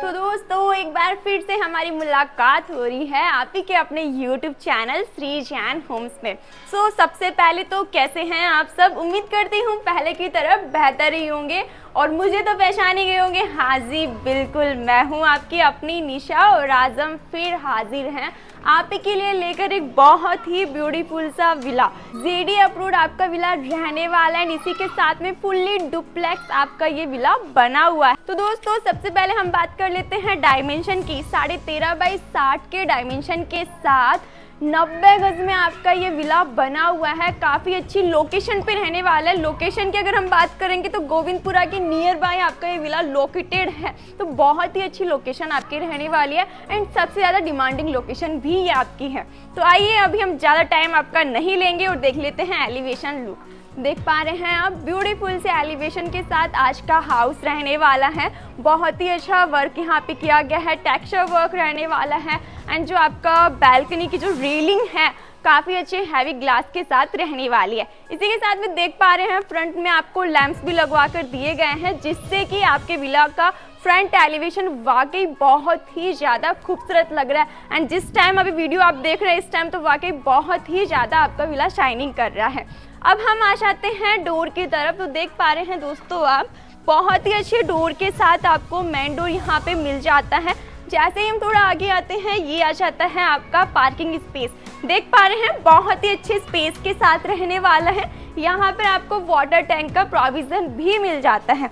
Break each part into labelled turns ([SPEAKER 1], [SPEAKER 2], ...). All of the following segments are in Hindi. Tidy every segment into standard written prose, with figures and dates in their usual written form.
[SPEAKER 1] तो दोस्तों एक बार फिर से हमारी मुलाकात हो रही है आप ही के अपने YouTube channel Shri Jain Homes में। सबसे पहले तो कैसे हैं आप सब। उम्मीद करती हूँ पहले की तरह बेहतर ही होंगे और मुझे तो पहचाने गए होंगे। हाँ जी बिल्कुल, मैं हूँ आपकी अपनी निशा और आज हम फिर हाजिर हैं आप ही के लिए लेकर एक बहुत ही ब्यूटीफुल सा विला। जेडी अप्रूव्ड आपका विला रहने वाला है। इसी के साथ में फुल्ली डुप्लेक्स आपका ये विला बना हुआ है। तो दोस्तों सबसे पहले हम बात कर लेते हैं डायमेंशन की। 13.5 बाई 60 के डायमेंशन के साथ 90 गज में आपका ये विला बना हुआ है। काफ़ी अच्छी लोकेशन पे रहने वाला है। लोकेशन की अगर हम बात करेंगे तो गोविंदपुरा के नियर बाय आपका ये विला लोकेटेड है, तो बहुत ही अच्छी लोकेशन आपकी रहने वाली है एंड सबसे ज़्यादा डिमांडिंग लोकेशन भी ये आपकी है। तो आइए अभी हम ज़्यादा टाइम आपका नहीं लेंगे और देख लेते हैं एलिवेशन लुक। देख पा रहे हैं आप ब्यूटीफुल से एलिवेशन के साथ आज का हाउस रहने वाला है। बहुत ही अच्छा वर्क यहाँ पे किया गया है, टेक्सचर वर्क रहने वाला है एंड जो आपका बैल्कनी की जो रेलिंग है काफ़ी अच्छे हैवी ग्लास के साथ रहने वाली है। इसी के साथ में देख पा रहे हैं फ्रंट में आपको लैंप्स भी लगवा कर दिए गए हैं जिससे कि आपके विला का फ्रंट एलिवेशन वाकई बहुत ही ज़्यादा खूबसूरत लग रहा है एंड जिस टाइम अभी वीडियो आप देख रहे हैं इस टाइम तो वाकई बहुत ही ज़्यादा आपका विला शाइनिंग कर रहा है। अब हम आ जाते हैं डोर की तरफ। तो देख पा रहे हैं दोस्तों आप बहुत ही अच्छे डोर के साथ आपको मेन डोर यहाँ पे मिल जाता है। जैसे ही हम थोड़ा आगे आते हैं ये आ जाता है आपका पार्किंग स्पेस। देख पा रहे हैं बहुत ही अच्छे स्पेस के साथ रहने वाला है। यहाँ पर आपको वाटर टैंक का प्रोविज़न भी मिल जाता है।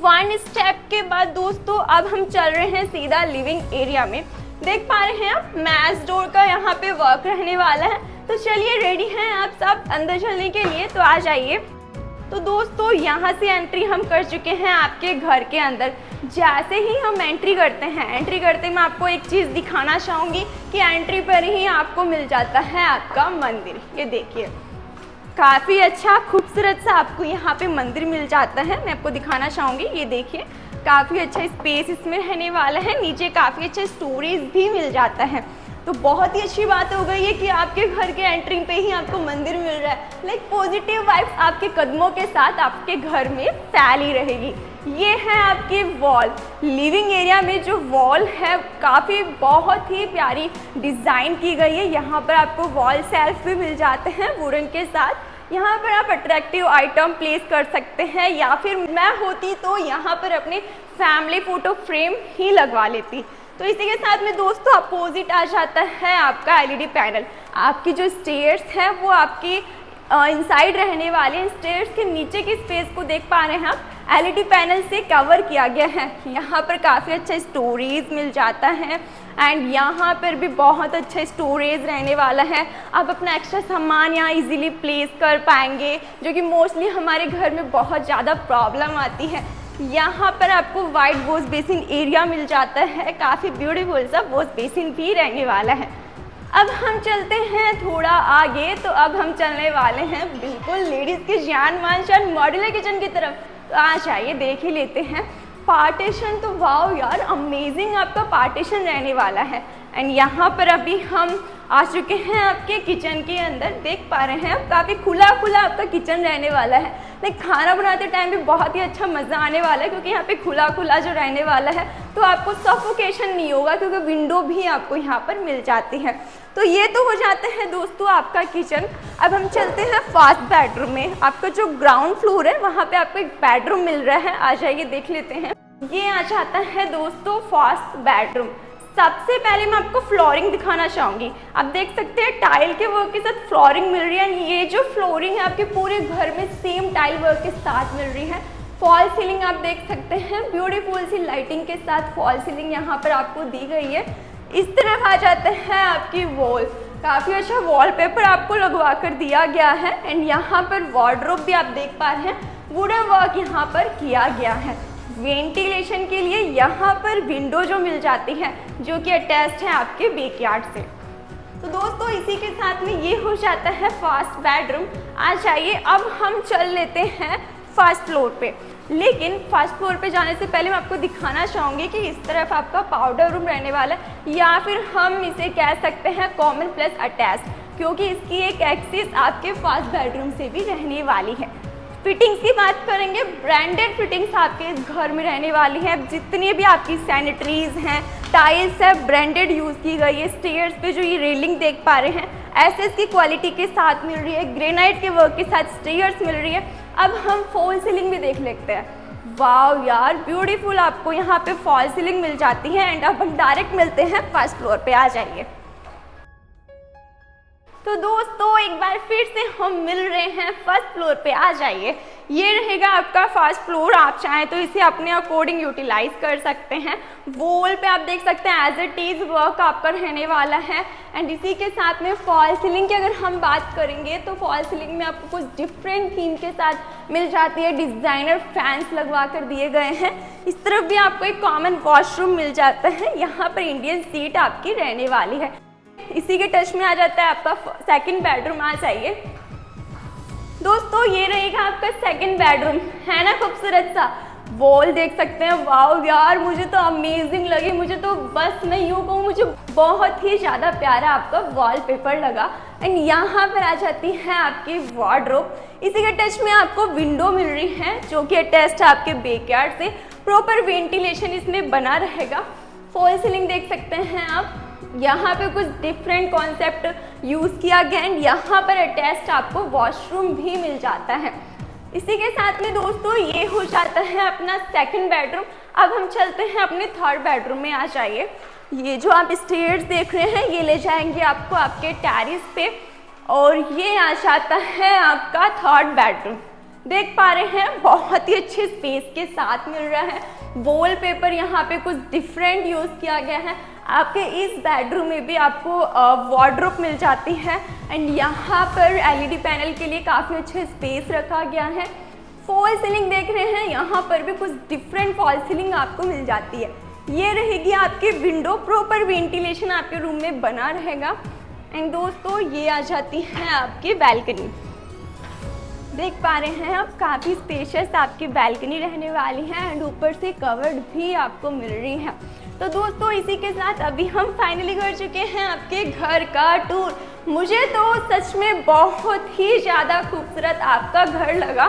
[SPEAKER 1] वन स्टेप के बाद दोस्तों अब हम चल रहे हैं सीधा लिविंग एरिया में। देख पा रहे हैं आप मैच डोर का यहाँ पे वर्क रहने वाला है। तो चलिए रेडी हैं आप सब अंदर चलने के लिए, तो आ जाइए। तो दोस्तों यहाँ से एंट्री हम कर चुके हैं आपके घर के अंदर। जैसे ही हम एंट्री करते हैं, एंट्री करते मैं आपको एक चीज़ दिखाना चाहूँगी कि एंट्री पर ही आपको मिल जाता है आपका मंदिर। ये देखिए काफ़ी अच्छा खूबसूरत सा आपको यहाँ पे मंदिर मिल जाता है। मैं आपको दिखाना चाहूँगी, ये देखिए काफ़ी अच्छा स्पेस इसमें रहने वाला है। नीचे काफ़ी अच्छा स्टोरेज भी मिल जाता है। तो बहुत ही अच्छी बात हो गई है कि आपके घर के एंट्री पे ही आपको मंदिर मिल रहा है। लाइक पॉजिटिव वाइब्स आपके कदमों के साथ आपके घर में फैली रहेगी। ये है आपकी वॉल। लिविंग एरिया में जो वॉल है काफ़ी बहुत ही प्यारी डिज़ाइन की गई है। यहाँ पर आपको वॉल सेल्फ भी मिल जाते हैं वुडन के साथ। यहाँ पर आप अट्रैक्टिव आइटम प्लेस कर सकते हैं या फिर मैं होती तो यहाँ पर अपने फैमिली फ़ोटो फ्रेम ही लगवा लेती। तो इसी के साथ में दोस्तों अपोजिट आ जाता है आपका एलईडी पैनल। आपकी जो स्टेयर्स हैं वो आपकी इनसाइड रहने वाले हैं। स्टेयर्स के नीचे की स्पेस को देख पा रहे हैं आप एलईडी पैनल से कवर किया गया है। यहाँ पर काफ़ी अच्छा स्टोरेज मिल जाता है एंड यहाँ पर भी बहुत अच्छा स्टोरेज रहने वाला है। आप अपना एक्स्ट्रा सामान यहाँ इजीली प्लेस कर पाएंगे जो कि मोस्टली हमारे घर में बहुत ज़्यादा प्रॉब्लम आती है। यहाँ पर आपको वाइट वॉश बेसिन एरिया मिल जाता है। काफ़ी ब्यूटीफुल सा वॉश बेसिन भी रहने वाला है। अब हम चलते हैं थोड़ा आगे। तो अब हम चलने वाले हैं बिल्कुल लेडीज़ के जान मान शान मॉड्यूलर किचन की तरफ। तो आ जाइए देख ही लेते हैं। पार्टीशन तो वाओ यार अमेजिंग आपका पार्टीशन रहने वाला है एंड यहाँ पर अभी हम आ चुके हैं आपके किचन के अंदर। देख पा रहे हैं आप काफ़ी खुला खुला आपका किचन रहने वाला है। लाइक खाना बनाते टाइम भी बहुत ही अच्छा मज़ा आने वाला है क्योंकि यहाँ पे खुला खुला जो रहने वाला है तो आपको सफोकेशन नहीं होगा क्योंकि विंडो भी आपको यहाँ पर मिल जाती है। तो ये तो हो जाते हैं दोस्तों आपका किचन। अब हम चलते हैं फर्स्ट बेडरूम में। आपका जो ग्राउंड फ्लोर है वहाँ पे आपको एक बेडरूम मिल रहा है। आ जाइए देख लेते हैं। ये आ जाता है दोस्तों फर्स्ट बेडरूम। सबसे पहले मैं आपको फ्लोरिंग दिखाना चाहूँगी। आप देख सकते हैं टाइल के वर्क के साथ फ्लोरिंग मिल रही है। ये जो फ्लोरिंग है आपके पूरे घर में सेम टाइल वर्क के साथ मिल रही है। फॉल सीलिंग आप देख सकते हैं ब्यूटीफुल सी लाइटिंग के साथ फॉल सीलिंग यहाँ पर आपको दी गई है। इस तरफ आ जाते हैं आपकी वॉल। काफ़ी अच्छा वॉलपेपर आपको लगवा कर दिया गया है एंड यहाँ पर वार्डरोब भी आप देख पा रहे हैं वुडन वर्क यहाँ पर किया गया है। वेंटिलेशन के लिए यहाँ पर विंडो जो मिल जाती है जो कि अटैच्ड है आपके बैकयार्ड से। तो दोस्तों इसी के साथ में ये हो जाता है फर्स्ट बेडरूम। आ जाइए अब हम चल लेते हैं फर्स्ट फ्लोर पे। लेकिन फर्स्ट फ्लोर पे जाने से पहले मैं आपको दिखाना चाहूँगी कि इस तरफ आपका पाउडर रूम रहने वाला है या फिर हम इसे कह सकते हैं कॉमन प्लस अटैच क्योंकि इसकी एक एक्सेस आपके फर्स्ट बेडरूम से भी रहने वाली है। फिटिंग्स की बात करेंगे, ब्रांडेड फिटिंग्स आपके इस घर में रहने वाली है। जितनी भी आपकी सैनिटरीज हैं, टाइल्स है, ब्रांडेड यूज़ की गई है। स्टेयर्स पे जो ये रेलिंग देख पा रहे हैं एसएस की क्वालिटी के साथ मिल रही है, ग्रेनाइट के वर्क के साथ स्टेयर्स मिल रही है। अब हम फॉल सीलिंग भी देख लेते हैं। वाव यार, ब्यूटीफुल आपको यहाँ पे फॉल सीलिंग मिल जाती है। एंड अब हम डायरेक्ट मिलते हैं फर्स्ट फ्लोर पे, आ जाइए। तो दोस्तों एक बार फिर से हम मिल रहे हैं फर्स्ट फ्लोर पे, आ जाइए। ये रहेगा आपका फर्स्ट फ्लोर। आप चाहें तो इसे अपने अकॉर्डिंग यूटिलाइज कर सकते हैं। वॉल पे आप देख सकते हैं एज इट इज वर्क आपका रहने वाला है। एंड इसी के साथ में फॉल सीलिंग की अगर हम बात करेंगे तो फॉल सीलिंग में आपको कुछ डिफरेंट थीम के साथ मिल जाती है। डिजाइनर फैंस लगवा कर दिए गए हैं। इस तरफ भी आपको एक कॉमन वॉशरूम मिल जाता है। यहाँ पर इंडियन सीट आपकी रहने वाली है। इसी के टच में आ जाता है आपका सेकंड बेडरूम, आ जाइए। दोस्तों ये रहेगा आपका सेकंड बेडरूम, है ना खूबसूरत सा। वॉल देख सकते हैं, वाव यार, मुझे तो अमेजिंग लगी। मुझे तो बस मैं यूँ कहूँ, मुझे बहुत ही ज़्यादा प्यारा आपका वॉलपेपर लगा। एंड यहाँ पर आ जाती है आपकी वार्डरोब। इसी के टच में आपको विंडो मिल रही है जो कि अटैच्ड है आपके बैकयार्ड से। प्रॉपर वेंटिलेशन इसमें बना रहेगा। फॉल सीलिंग देख सकते हैं आप, यहाँ पे कुछ डिफरेंट कॉन्सेप्ट यूज़ किया गया। एंड यहाँ पर अटैच्ड आपको वॉशरूम भी मिल जाता है। इसी के साथ में दोस्तों ये हो जाता है अपना सेकंड बेडरूम। अब हम चलते हैं अपने थर्ड बेडरूम में, आ जाइए। ये जो आप स्टेयर्स देख रहे हैं ये ले जाएंगे आपको आपके टेरेस पे, और ये आ जाता है आपका थर्ड बेडरूम। देख पा रहे हैं बहुत ही अच्छे स्पेस के साथ मिल रहा है। वॉलपेपर यहाँ पे कुछ डिफरेंट यूज़ किया गया है। आपके इस बेडरूम में भी आपको वार्डरोब मिल जाती है। एंड यहाँ पर एलईडी पैनल के लिए काफ़ी अच्छे स्पेस रखा गया है। फॉल सीलिंग देख रहे हैं, यहाँ पर भी कुछ डिफरेंट फॉल सीलिंग आपको मिल जाती है। ये रहेगी आपकी विंडो, प्रॉपर वेंटिलेशन आपके रूम में बना रहेगा। एंड दोस्तों ये आ जाती है आपकी बैल्कनी। देख पा रहे हैं आप, काफ़ी स्पेशियस आपकी बैल्कनी रहने वाली है। एंड ऊपर से कवर्ड भी आपको मिल रही है। तो दोस्तों इसी के साथ अभी हम फाइनली कर चुके हैं आपके घर का टूर। मुझे तो सच में बहुत ही ज़्यादा खूबसूरत आपका घर लगा।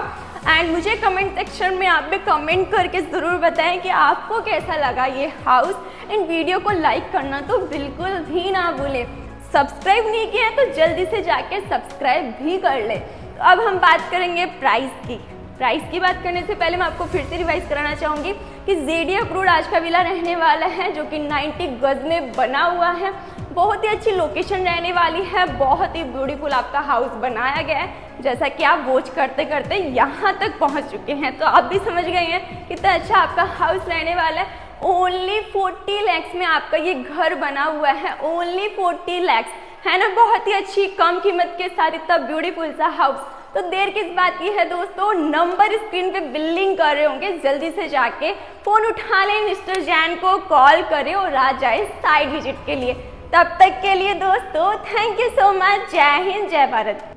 [SPEAKER 1] एंड मुझे कमेंट सेक्शन में आप भी कमेंट करके ज़रूर बताएं कि आपको कैसा लगा ये हाउस। एंड वीडियो को लाइक करना तो बिल्कुल भी ना भूलें। सब्सक्राइब नहीं किया है तो जल्दी से जाके सब्सक्राइब भी कर लें। तो अब हम बात करेंगे प्राइस की। प्राइस की बात करने से पहले मैं आपको फिर से रिवाइज कराना चाहूँगी कि जेडीएफ रोड आज का विला रहने वाला है, जो कि 90 गज में बना हुआ है। बहुत ही अच्छी लोकेशन रहने वाली है। बहुत ही ब्यूटीफुल आपका हाउस बनाया गया है। जैसा कि आप वॉच करते करते यहाँ तक पहुँच चुके हैं, तो आप भी समझ गए हैं कितना अच्छा आपका हाउस रहने वाला है। ओनली 40 लैक्स में आपका ये घर बना हुआ है। ओनली 40 लैक्स, है ना। बहुत ही अच्छी कम कीमत के साथ इतना ब्यूटीफुल सा हाउस। तो देर किस बात की है दोस्तों, नंबर स्क्रीन पे बिलिंग कर रहे होंगे, जल्दी से जाके फ़ोन उठा लें, मिस्टर जैन को कॉल करें और आ जाए साइट विजिट के लिए। तब तक के लिए दोस्तों थैंक यू सो मच। जय हिंद, जय भारत।